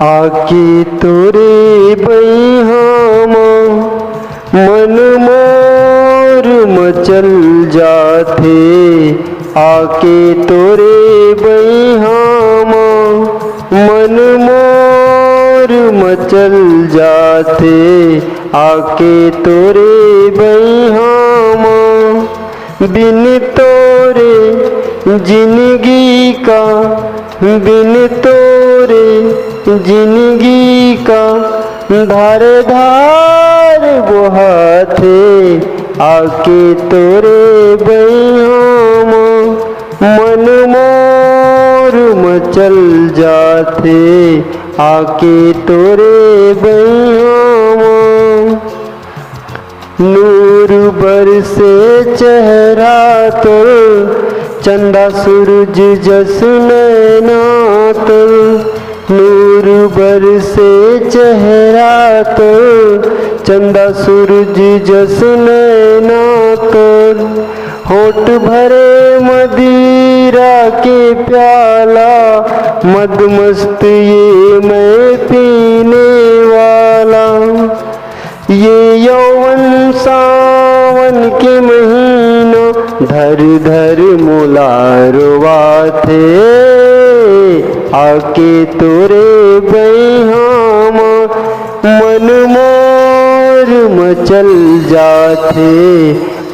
आके तोरे बइहामा मन मोर मचल जाथे। आके तोरे बइहामा मन मोर मचल जाथे। आके तोरे बइहामा बिन तोरे जिंदगी का, बिन तोरे जिंदगी का धार धार बहाथे। आके तोरे बइहामा मन मोर मचल जाथे। आके तोरे बइहामा नूर बरसे चेहरा तोर, चंदा सूरज जस नैना तोर। नूर बरसे चेहरा तोर, चंदा सूरज जस नैना तोर। होठ भरे मदिरा के प्याला, मदमस्त ये मैं पीने वाला। ये यौवन सावन के महीना, धर धर मुलारवा थे। आके तोरे बइहामा मन मोर मचल जाथे।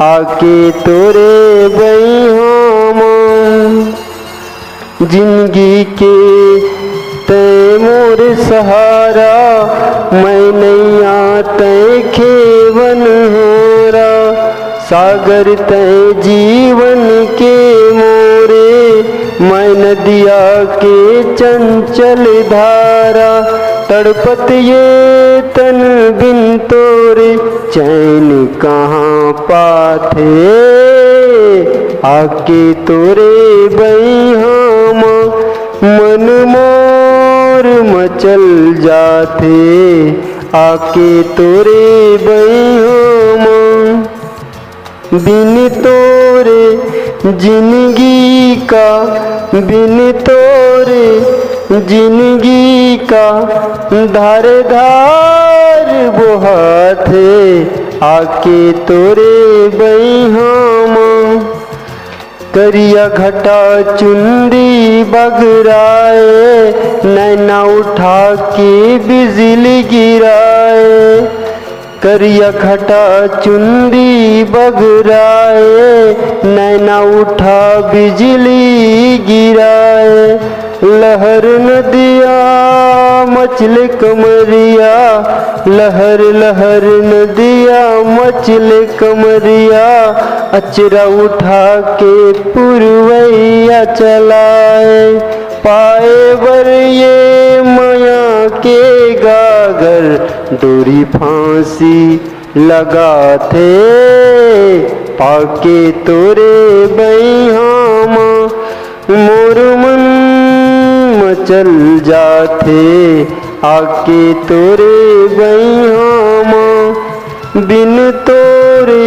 आके तोरे बइहामा जिंदगी के तै मोर सहारा, मैं नैया तै खेवन होरा। सागर तै जीवन के मोरे, मैं नदिया के चंचल धारा। तड़पत ये तन बिन तोरे, चैन कहाँ पाथे। आके तोरे बइहामा मन मोर मचल जाथे। आके तोरे बइहामा बिन तोरे जिंदगी का, बिन तोरे जिंदगी का धार धार बहाथे। आके तोरे बइहामा करिया घटा चुंदी बगराए, नैना उठा के बिजली गिराए। करिया घटा चुंदी बगराए, नैना उठा बिजली गिराए। लहर नदिया मचले कमरिया, लहर लहर नदिया मचले कमरिया। अचरा उठा के पुरवैया चलाए, पाए बर ये माया के गागर। डोरी फांसी लगाथे। पाके तोरे बइहामा मोर मन मचल जाथे। आके तोरे बइहामा बिन तोरे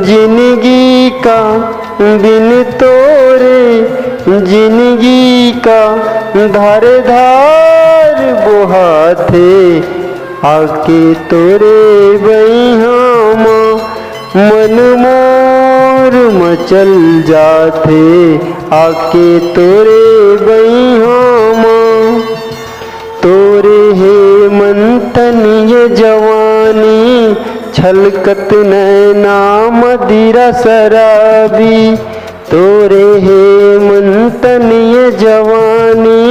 जिंदगी का, बिन तोरे जिंदगी का धार धार बहाथे। आके तोरे बइहामा मन मोर मचल जाथे। आके तोरे बइहामा तोरे हे मंथन ये जवानी, छलकत नैना मदिरा शराबी। तोरे हे मंथन ये जवानी,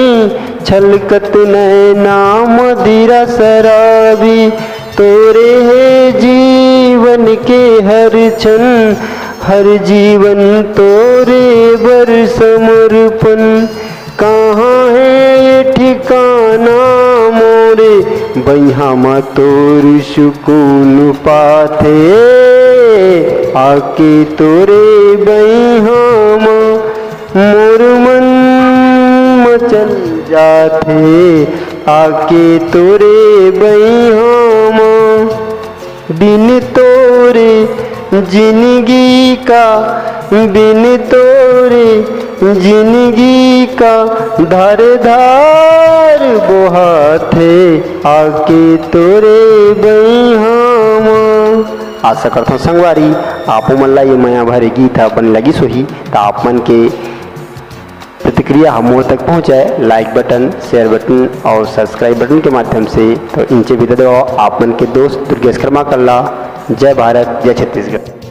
छलकत नैना मदिरा शराबी। तोरे हे जीवन के हर क्षण, हर जीवन तोरे बर समर्पण। कहाँ है ये ठिकाना मोरे, बइहामा तोर सुकून पाथे। आके तोरे बइहामा मोर मन मचल जाथे। आके तोरे बइहामा बिन तोरे जिंदगी का, बिन तोरे जिंदगी का धार धार वो हाथे आके तोरे बहिहाम। आशा करता हूँ संगवारी आपो मन ला ये माया भरे गीत बन लगी सोही। तो आप मन के प्रतिक्रिया हम मोर तक पहुँचाए लाइक बटन, शेयर बटन और सब्सक्राइब बटन के माध्यम से। तो इनसे विदा दो आप मन के दोस्त दुर्गेश कर्मा कल्ला। जय भारत, जय छत्तीसगढ़।